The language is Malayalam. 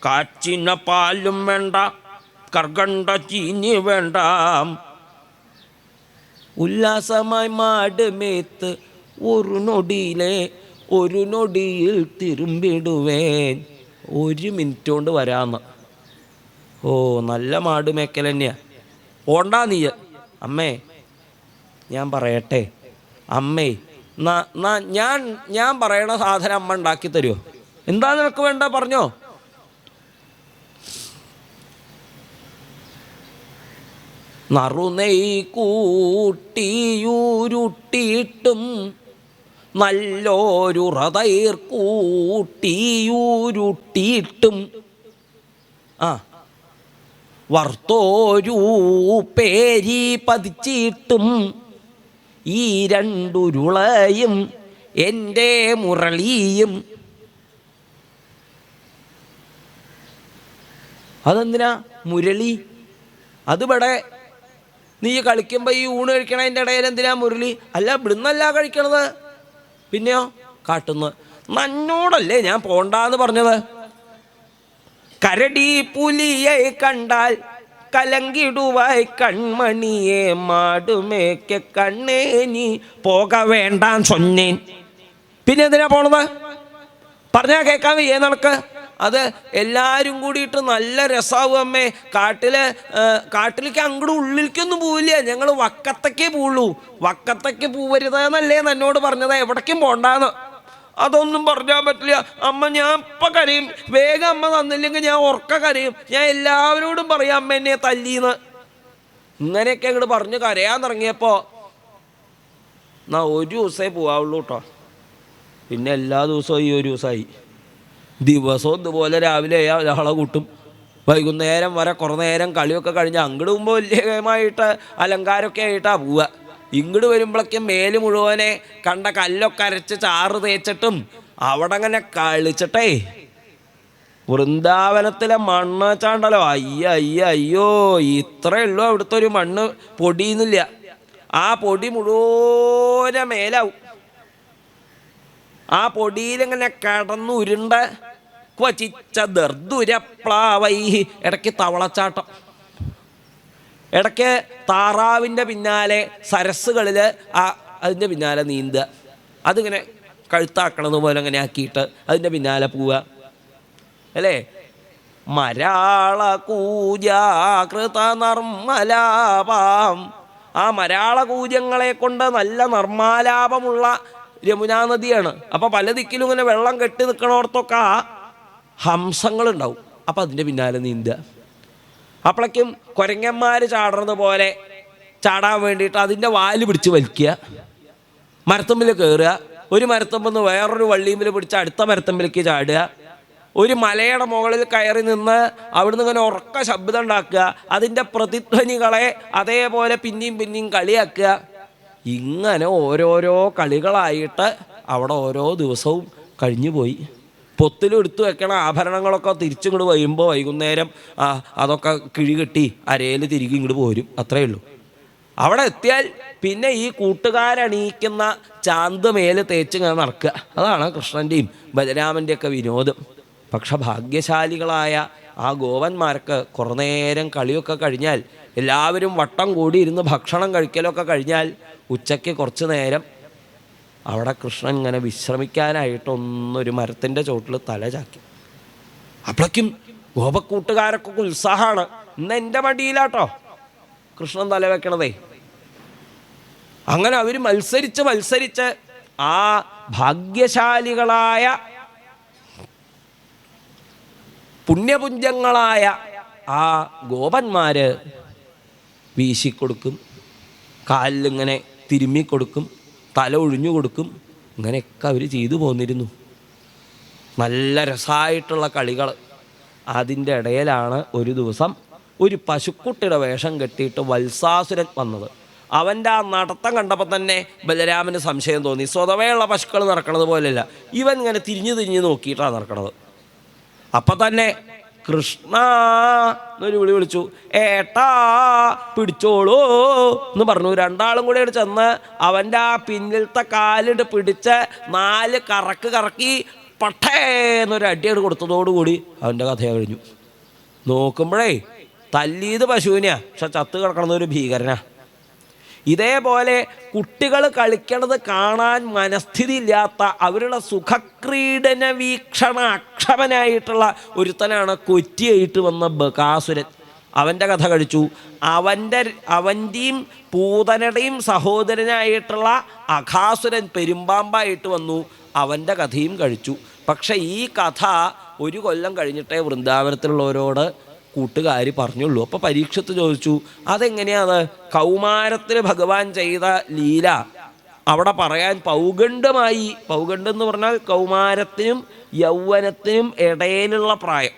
കാച്ചിന പാലും വേണ്ട, കർഗണ്ട ചീനി വേണ്ട. ഉല്ലാസമായി മാട് മേത്ത് ഒരു നൊടിയിൽ തിരുമ്പിടുവേൻ. 1 മിനിറ്റ് കൊണ്ട് വരാമെന്ന്. ഓ, നല്ല മാട് മേക്കൽ തന്നെയാ. പോണ്ടാ നീ. അമ്മേ ഞാൻ പറയട്ടെ, അമ്മേ ഞാൻ പറയണ സാധനം അമ്മ ഉണ്ടാക്കി തരുമോ? എന്താ നിനക്ക് വേണ്ട പറഞ്ഞോ. നറുനെയ് കൂട്ടിയൂരുട്ടിയിട്ടും നല്ലൊരു റതൈർ കൂട്ടിയൂരുട്ടിയിട്ടും വറുത്തോരു പേരി പതിച്ചിട്ടും ഈ 2 ഉരുളയും എൻ്റെ മുരളിയും. അതെന്തിനാ മുരളി? അതിവിടെ നീ കളിക്കുമ്പോൾ ഈ ഊണ് കഴിക്കണതിൻ്റെ ഇടയിൽ എന്തിനാ മുരളി? അല്ല, ഇവിടുന്നല്ല കഴിക്കണത്, പിന്നെയോ കാട്ടുന്നു. നന്നോടല്ലേ ഞാൻ പോണ്ടാന്ന് പറഞ്ഞത്. കരടി പുലിയെ കണ്ടാൽ കലങ്കിടുവായി കൺമണിയെ മാടുമേക്ക കണ്ണേ നീ പോക വേണ്ടാൻ സൊന്നേൻ. പിന്നെ എന്തിനാ പോണത്? പറഞ്ഞാൽ കേൾക്കാൻ വയ്യേ നിനക്ക്? അത് എല്ലാവരും കൂടിയിട്ട് നല്ല രസാവും അമ്മേ. കാട്ടിലേക്ക് അങ്ങോട്ട് ഉള്ളിലേക്കൊന്നും പോവില്ല, ഞങ്ങൾ വക്കത്തേക്കേ പോവുള്ളൂ. വക്കത്തേക്ക് പോവരുതെന്നല്ലേ എന്നോട് പറഞ്ഞത്, എവിടേക്കും പോണ്ടാന്ന്. അതൊന്നും പറഞ്ഞാൽ പറ്റില്ല അമ്മ, ഞാൻ ഇപ്പം കരയും. വേഗം അമ്മ തന്നില്ലെങ്കിൽ ഞാൻ ഉറക്ക കരയും. ഞാൻ എല്ലാവരോടും പറയാം അമ്മ എന്നെ തല്ലീന്ന്. ഇങ്ങനെയൊക്കെ അങ്ങോട്ട് പറഞ്ഞ് കരയാൻ തുടങ്ങിയപ്പോൾ എന്നാ 1 ദിവസമേ പോവാവുള്ളൂ കേട്ടോ. പിന്നെ എല്ലാ ദിവസവും ഈ 1 ദിവസമായി. ദിവസവും ഇതുപോലെ രാവിലെ ഒരാളെ കൂട്ടും, വൈകുന്നേരം വരെ കുറേ നേരം കളിയൊക്കെ കഴിഞ്ഞ് അങ്ങോട്ട് പോകുമ്പോൾ വലിയമായിട്ട് അലങ്കാരമൊക്കെ ആയിട്ടാണ് പോവുക. ഇങ്ങോട്ട് വരുമ്പോഴേക്കും മേല് മുഴുവനെ കണ്ട കല്ലൊക്കെ അരച്ച് ചാറ് തേച്ചിട്ടും അവിടെ അങ്ങനെ കളിച്ചിട്ടേ വൃന്ദാവനത്തിലെ മണ്ണ് വെച്ചാണ്ടല്ലോ, അയ്യോ ഇത്രയേ ഉള്ളൂ അവിടുത്തെ ഒരു മണ്ണ്. പൊടിയൊന്നുമില്ല, ആ പൊടി മുഴുവനെ മേലാവും. ആ പൊടിയിലിങ്ങനെ കിടന്നുരുണ്ട ക്വചിച്ച ദർദുരപ്ലാവൈ. ഇടയ്ക്ക് തവളച്ചാട്ടം, ഇടയ്ക്ക് താറാവിൻ്റെ പിന്നാലെ സരസ്സുകളിൽ അതിൻ്റെ പിന്നാലെ നീന്തുക. അതിങ്ങനെ കഴുത്താക്കണത് പോലെ അങ്ങനെ ആക്കിയിട്ട് അതിൻ്റെ പിന്നാലെ പോവുക അല്ലേ. മരാള കൂജാകൃത നർമ്മലാപാം. ആ മരാള കൂജങ്ങളെ കൊണ്ട് നല്ല നർമാലാപമുള്ള യമുനാ നദിയാണ്. അപ്പോൾ പല ദിക്കിലും ഇങ്ങനെ വെള്ളം കെട്ടി നിൽക്കണോടത്തൊക്കെ ഹംസങ്ങളുണ്ടാവും. അപ്പം അതിൻ്റെ പിന്നാലെ നീന്തുക. അപ്പോഴേക്കും കുരങ്ങന്മാർ ചാടുന്നത് പോലെ ചാടാൻ വേണ്ടിയിട്ട് അതിൻ്റെ വാല് പിടിച്ച് വലിക്കുക, മരത്തമ്പിൽ കയറുക, ഒരു മരത്തമ്പിൽ നിന്ന് വേറൊരു വള്ളിയിൽ പിടിച്ച് അടുത്ത മരത്തമ്പിലേക്ക് ചാടുക, ഒരു മലയുടെ മുകളിൽ കയറി നിന്ന് അവിടുന്ന് ഇങ്ങനെ ഉറക്ക ശബ്ദം ഉണ്ടാക്കുക, അതിൻ്റെ പ്രതിധ്വനികളെ അതേപോലെ പിന്നെയും കളിയാക്കുക. ഇങ്ങനെ ഓരോരോ കളികളായിട്ട് അവിടെ ഓരോ ദിവസവും കഴിഞ്ഞു പോയി. പൊത്തിലെടുത്ത് വെക്കണ ആഭരണങ്ങളൊക്കെ തിരിച്ചിങ്ങോട്ട് വരുമ്പോൾ വൈകുന്നേരം അതൊക്കെ കിഴി കെട്ടി അരയിൽ തിരികെ ഇങ്ങോട്ട് പോരും. അത്രയേ ഉള്ളൂ. അവിടെ എത്തിയാൽ പിന്നെ ഈ കൂട്ടുകാരണിയിക്കുന്ന ചാന്ത് മേല് തേച്ച് ഇങ്ങനെ നടക്കുക. അതാണ് കൃഷ്ണൻ്റെയും ബലരാമൻ്റെയൊക്കെ വിനോദം. പക്ഷെ ഭാഗ്യശാലികളായ ആ ഗോവന്മാർക്ക് കുറേ നേരം കളിയൊക്കെ കഴിഞ്ഞാൽ, എല്ലാവരും വട്ടം കൂടി ഇരുന്ന് ഭക്ഷണം കഴിക്കലൊക്കെ കഴിഞ്ഞാൽ ഉച്ചയ്ക്ക് കുറച്ച് നേരം അവിടെ കൃഷ്ണൻ ഇങ്ങനെ വിശ്രമിക്കാനായിട്ടൊന്നൊരു മരത്തിൻ്റെ ചോട്ടിൽ തല ചാക്കി. അപ്പോഴേക്കും ഗോപക്കൂട്ടുകാരൊക്കെ ഉത്സാഹമാണ്. ഇന്ന് എൻ്റെ മടിയിലാട്ടോ കൃഷ്ണൻ തല വെക്കണതേ. അങ്ങനെ അവർ മത്സരിച്ച് ആ ഭാഗ്യശാലികളായ പുണ്യപുഞ്ചങ്ങളായ ആ ഗോപന്മാര് വീശിക്കൊടുക്കും, കാലിലിങ്ങനെ തിരുമ്മിക്കൊടുക്കും, തല ഒഴിഞ്ഞു കൊടുക്കും. ഇങ്ങനെയൊക്കെ അവർ ചെയ്തു പോന്നിരുന്നു. നല്ല രസമായിട്ടുള്ള കളികൾ. അതിൻ്റെ ഇടയിലാണ് ഒരു ദിവസം ഒരു പശുക്കുട്ടിയുടെ വേഷം കെട്ടിയിട്ട് വത്സാസുരൻ വന്നത്. അവൻ്റെ ആ നടത്തം കണ്ടപ്പോൾ തന്നെ ബലരാമന് സംശയം തോന്നി. സ്വതവേയുള്ള പശുക്കൾ നടക്കണത് പോലെയല്ല, ഇവൻ ഇങ്ങനെ തിരിഞ്ഞ് നോക്കിയിട്ടാണ് നടക്കണത്. അപ്പം തന്നെ കൃഷ്ണ എന്നൊരു വിളിച്ചു. ഏട്ടാ പിടിച്ചോളൂ എന്ന് പറഞ്ഞു. രണ്ടാളും കൂടെ ചെന്ന് അവൻ്റെ ആ പിന്നിലത്തെ കാലിട്ട് പിടിച്ച് 4 കറക്കി പട്ടേന്നൊരു അടിയോട് കൊടുത്തതോടുകൂടി അവൻ്റെ കഥ കഴിഞ്ഞു. നോക്കുമ്പോഴേ തല്ലിയത് പശുവിനെയാ, പക്ഷെ ചത്ത് കിടക്കണതൊരു ഭീകരനാ. ഇതേപോലെ കുട്ടികൾ കളിക്കണത് കാണാൻ മനസ്ഥിതി ഇല്ലാത്ത അവരുടെ സുഖക്രീഡന വീക്ഷണ അക്ഷമനായിട്ടുള്ള ഒരുത്തനാണ് കൊറ്റിയായിട്ട് വന്ന ബകാസുരൻ. അവൻ്റെ കഥ കഴിച്ചു. അവൻ്റെയും പൂതനയുടെയും സഹോദരനായിട്ടുള്ള അഘാസുരൻ പെരുമ്പാമ്പായിട്ട് വന്നു. അവൻ്റെ കഥയും കഴിച്ചു. പക്ഷെ ഈ കഥ 1 കൊല്ലം കഴിഞ്ഞിട്ടേ വൃന്ദാവനത്തിലുള്ളവരോട് കൂട്ടുകാർ പറഞ്ഞുള്ളൂ. അപ്പോൾ പരീക്ഷത്ത് ചോദിച്ചു, അതെങ്ങനെയാണ് കൗമാരത്തിൽ ഭഗവാൻ ചെയ്ത ലീല അവിടെ പറയാൻ പൗഗണ്ഡമായി? പൗഗണ്ഡം എന്ന് പറഞ്ഞാൽ കൗമാരത്തിനും യൗവനത്തിനും ഇടയിലുള്ള പ്രായം.